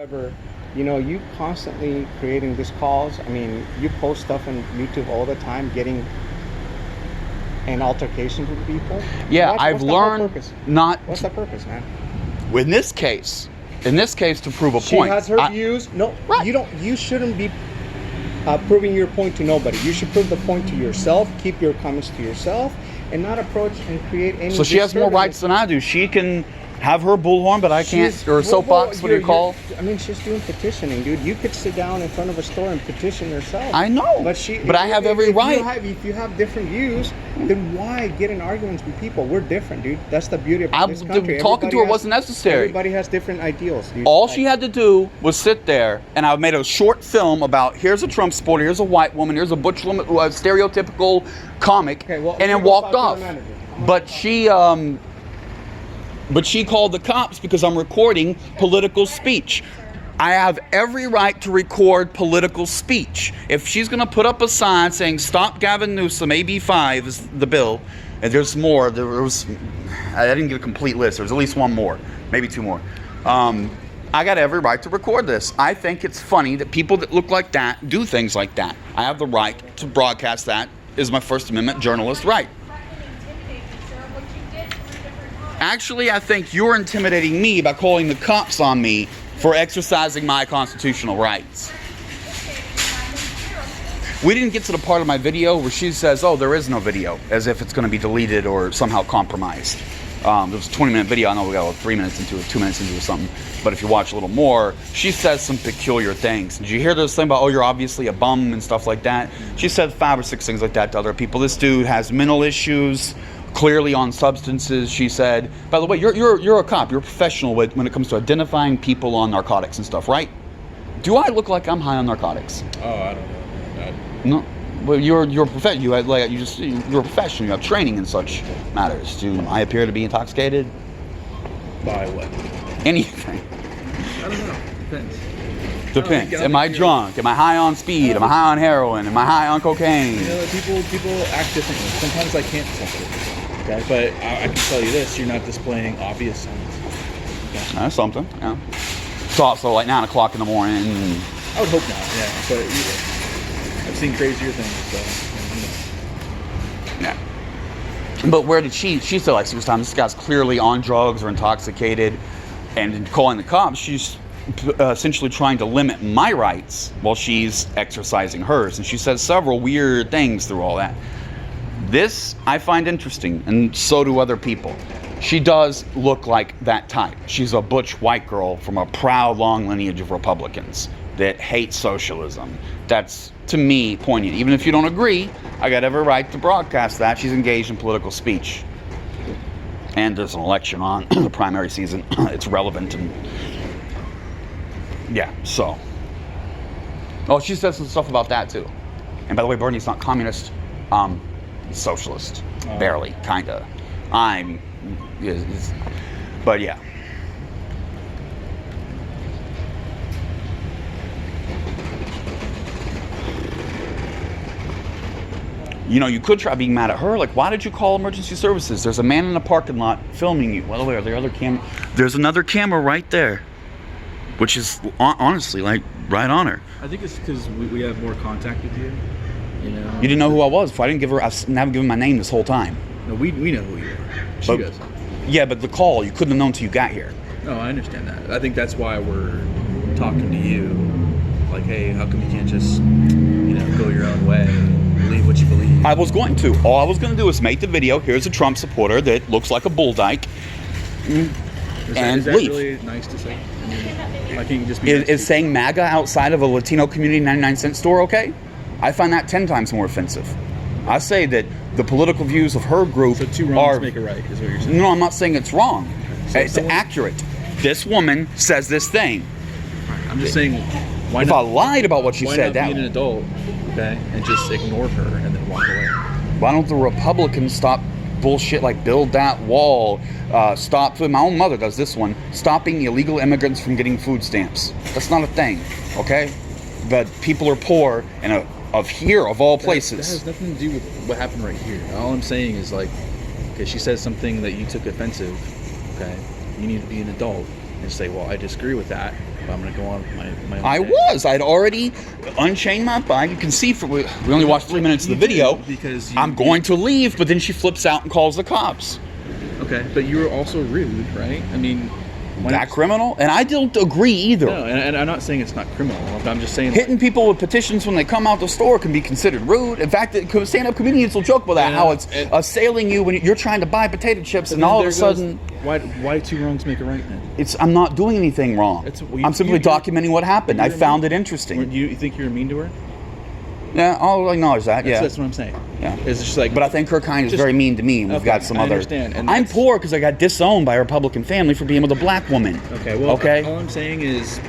However, you know, you constantly creating these calls. I mean, you post stuff on YouTube all the time, getting in altercations with people. Yeah, What's I've the whole learned purpose? not. What's the purpose, man? In this case, to prove a She point. has her views. No, Right. you don't. You shouldn't be proving your point to nobody. You should prove the point to yourself. Keep your comments to yourself, and not approach and create any. So she has more rights than I do. She can have her bullhorn, but I can't. Or soapbox. What do you call? I mean, she's doing petitioning, dude. You could sit down in front of a store and petition yourself. I know. But I have every right. If you have different views, then why get in arguments with people? We're different, dude. That's the beauty of this country. Talking to her wasn't necessary. Everybody has different ideals, dude. All she had to do was sit there, and I made a short film about here's a Trump supporter, here's a white woman, here's a butch woman, a stereotypical comic, and then walked off. But she called the cops because I'm recording political speech. I have every right to record political speech. If she's going to put up a sign saying "Stop Gavin Newsom," AB 5 is the bill, and there's more. I didn't get a complete list. There's at least one more, maybe two more. I got every right to record this. I think it's funny that people that look like that do things like that. I have the right to broadcast that. Is my First Amendment journalist right? Actually, I think you're intimidating me by calling the cops on me for exercising my constitutional rights. We didn't get to the part of my video where she says, oh, there is no video, as if it's going to be deleted or somehow compromised. There was a 20-minute video. I know we got like 3 minutes into it, 2 minutes into it or something. But if you watch a little more, she says some peculiar things. Did you hear this thing about, oh, you're obviously a bum and stuff like that? She said 5 or 6 things like that to other people. This dude has mental issues, clearly on substances, she said. By the way, you're a cop. You're a professional when it comes to identifying people on narcotics and stuff, right? Do I look like I'm high on narcotics? Oh, I don't know. No. Well, you're a professional. You're a professional. You have training in such matters. Do I appear to be intoxicated? By what? Anything. I don't know. Depends. Depends. Am I drunk? Am I high on speed? Am I high on heroin? Am I high on cocaine? You know, people act differently. Sometimes I can't tell it. Okay, but I can tell you this: you're not displaying obvious signs. Okay? That's something. Yeah. It's also like 9 o'clock in the morning. I would hope not. Yeah, but I've seen crazier things. So. Yeah. But where did she said like 6 times, this guy's clearly on drugs or intoxicated, and in calling the cops, she's essentially trying to limit my rights while she's exercising hers. And she says several weird things through all that. This I find interesting, and so do other people. She does look like that type. She's a butch white girl from a proud long lineage of Republicans that hate socialism. That's, to me, poignant. Even if you don't agree, I got every right to broadcast that. She's engaged in political speech. And there's an election on, the primary season. It's relevant. And yeah, so. Oh, she said some stuff about that, too. And by the way, Bernie's not communist. He's socialist. Barely, kind of. But yeah. You know, you could try being mad at her. Like, why did you call emergency services? There's a man in the parking lot filming you. Well, where? There's another camera right there, which is honestly like right on her. I think it's because we have more contact with you. You know. You didn't know who I was. If I didn't give her, I haven't given my name this whole time. No, we know who you are. She doesn't. Yeah, but the call you couldn't have known until you got here. No, I understand that. I think that's why we're talking to you. Like, hey, how come you can't just, go your own way? Believe what you believe. I was going to. All I was going to do is make the video. Here's a Trump supporter that looks like a bull dyke. Is that leave. Really nice to say? I can't just be is saying MAGA outside of a Latino community 99-cent store okay? I find that 10 times more offensive. I say that the political views of her group so two wrongs make it right, is what you're saying. No, I'm not saying it's wrong. So it's accurate. This woman says this thing. I'm just saying, why if not, I lied about what she said, why not be an adult, okay, and just ignore her and then walk away? Why don't the Republicans stop bullshit like build that wall, stop, my own mother does this one, stopping illegal immigrants from getting food stamps. That's not a thing, okay? But people are poor and of all places. That has nothing to do with what happened right here. All I'm saying is like, okay, she says something that you took offensive, okay? You need to be an adult and say, well, I disagree with that. I'm gonna go on my own I day. was. I'd already unchained my bike. You can see we only watched 3 minutes of the video. Because I'm going to leave, but then she flips out and calls the cops. Okay, but you were also rude, right? I mean, That criminal? And I don't agree either. No, and I'm not saying it's not criminal. I'm just saying Hitting people with petitions when they come out the store can be considered rude. In fact, stand-up comedians will joke about that, how it's assailing you when you're trying to buy potato chips, and all of a sudden... Why two wrongs make a right then? I'm not doing anything wrong. I'm simply documenting what happened. I found it interesting. You think you were mean to her? Yeah, I'll acknowledge that, yeah. That's what I'm saying. Yeah. It's just like... But I think her kind is very mean to me, and we've got some other... I understand. And I'm poor because I got disowned by a Republican family for being with a black woman. Okay, well, okay? All I'm saying is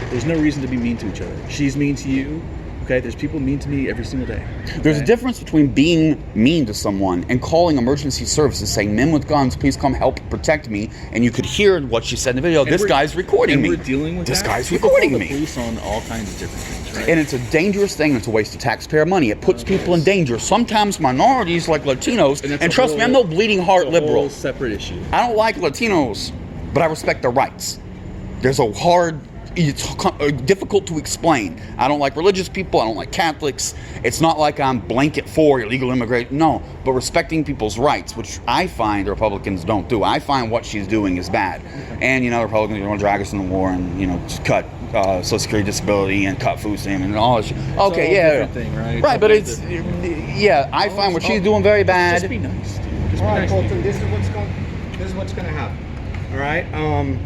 there's no reason to be mean to each other. She's mean to you. Okay, there's people mean to me every single day. Okay? There's a difference between being mean to someone and calling emergency services saying, men with guns, please come help protect me. And you could hear what she said in the video. This guy's recording me. And we're dealing with this that. guy's People recording call me. the police on all kinds of different things, right? And it's a dangerous thing. It's a waste of taxpayer money. It puts people in danger. Sometimes minorities like Latinos. And trust me, I'm no bleeding heart liberal. It's a whole separate issue. I don't like Latinos, but I respect their rights. There's a hard... It's difficult to explain. I don't like religious people. I don't like Catholics. It's not like I'm blanket for illegal immigration. No, but respecting people's rights, which I find the Republicans don't do. I find what she's doing is bad. And, the Republicans are going to drag us in the war and, just cut Social Security disability and cut food stamps and all that shit. Okay, yeah. Thing, right? Right, but it's... Yeah, I find what she's doing very bad. Just be nice, dude. Just be All right, nice. Colton, this is what's going to happen. All right?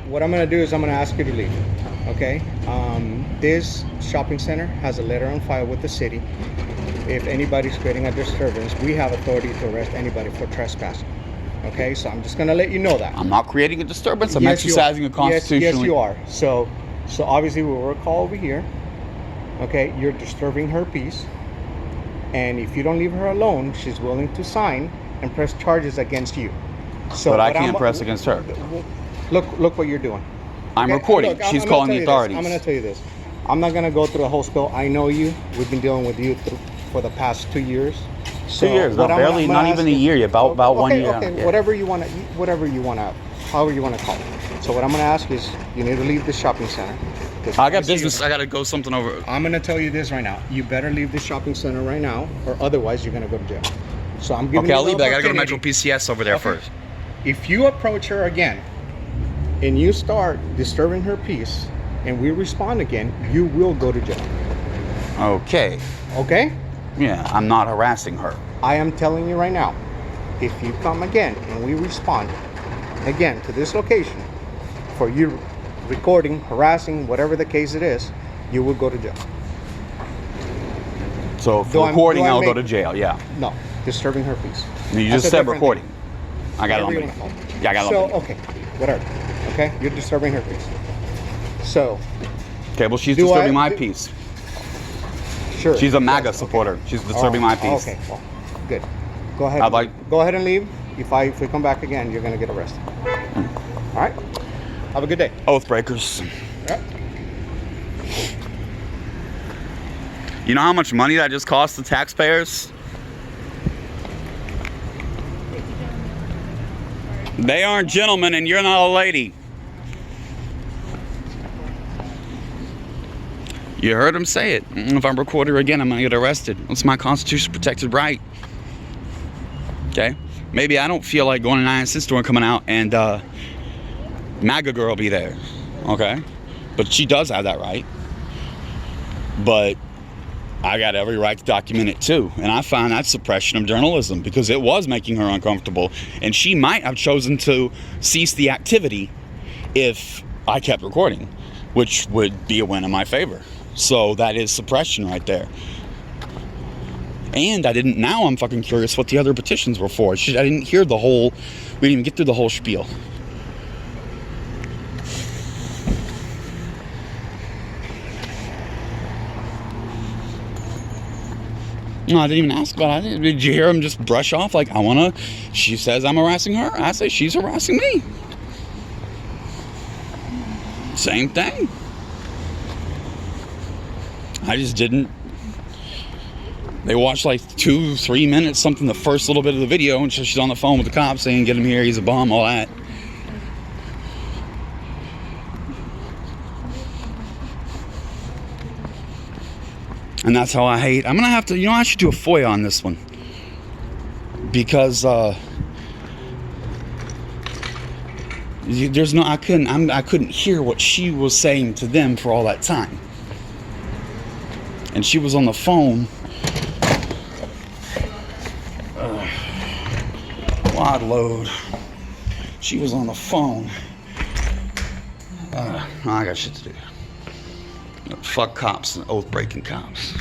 What I'm going to do is I'm going to ask you to leave. Okay? This shopping center has a letter on file with the city. If anybody's creating a disturbance, we have authority to arrest anybody for trespassing. Okay? So I'm just going to let you know that. I'm not creating a disturbance. I'm exercising a constitutional... Yes, you are. So obviously we will call over here. Okay? You're disturbing her peace. And if you don't leave her alone, she's willing to sign and press charges against you. So but I can't press against her. Look what you're doing. I'm Okay? recording. Look, She's I'm calling the gonna tell you authorities. I'm going to tell you this. I'm not going to go through the whole spiel. I know you. We've been dealing with you for the past 2 years. 2 years, not barely, not even a year. About 1 year. Okay, yeah. whatever you want to, however you want to call it. So what I'm going to ask is, you need to leave the shopping center. I got business. I got to go something over. I'm going to tell you this right now. You better leave the shopping center right now, or otherwise you're going to go to jail. So I'm giving Okay, you I'll leave that. I got to go to opportunity. Metro PCS over there first. If you approach her again and you start disturbing her peace and we respond again, you will go to jail. Okay. Okay? Yeah, I'm not harassing her. I am telling you right now, if you come again and we respond again to this location for you recording, harassing, whatever the case it is, you will go to jail. So for recording, I'll go to jail, yeah. No, disturbing her peace. You That's just a said different recording. thing. I got it on Whatever you video. wanna call it. Yeah, I got it on So, video. okay, whatever. Okay, you're disturbing her peace. So, Okay, well, she's Do disturbing I- my peace. sure. She's a MAGA Yes, supporter. She's disturbing my peace. Okay, well, good. Go ahead. I'd like- Go ahead and leave. If we come back again, you're gonna get arrested. All right. Have a good day. Oath breakers. Yep. You know how much money that just cost the taxpayers? They aren't gentlemen and you're not a lady. You heard him say it. If I'm recording again, I'm gonna get arrested. It's my constitution protected right. Okay? Maybe I don't feel like going to 9-cent store and coming out and MAGA girl be there. Okay? But she does have that right. But I got every right to document it too. And I find that suppression of journalism because it was making her uncomfortable. And she might have chosen to cease the activity if I kept recording, which would be a win in my favor. So that is suppression right there. And now I'm fucking curious what the other petitions were for. I didn't hear the whole, we didn't even get through the whole spiel. No, I didn't even ask about it. Did you hear him just brush off like, she says I'm harassing her. I say she's harassing me. Same thing. I just didn't. They watched like 2-3 minutes, something, the first little bit of the video, and she's on the phone with the cops saying, get him here, he's a bum, all that. And that's how I hate. I'm gonna have to, I should do a FOIA on this one, because there's no, I couldn't hear what she was saying to them for all that time, and she was on the phone. Wide load. She was on the phone. I got shit to do. Fuck cops and oath-breaking cops.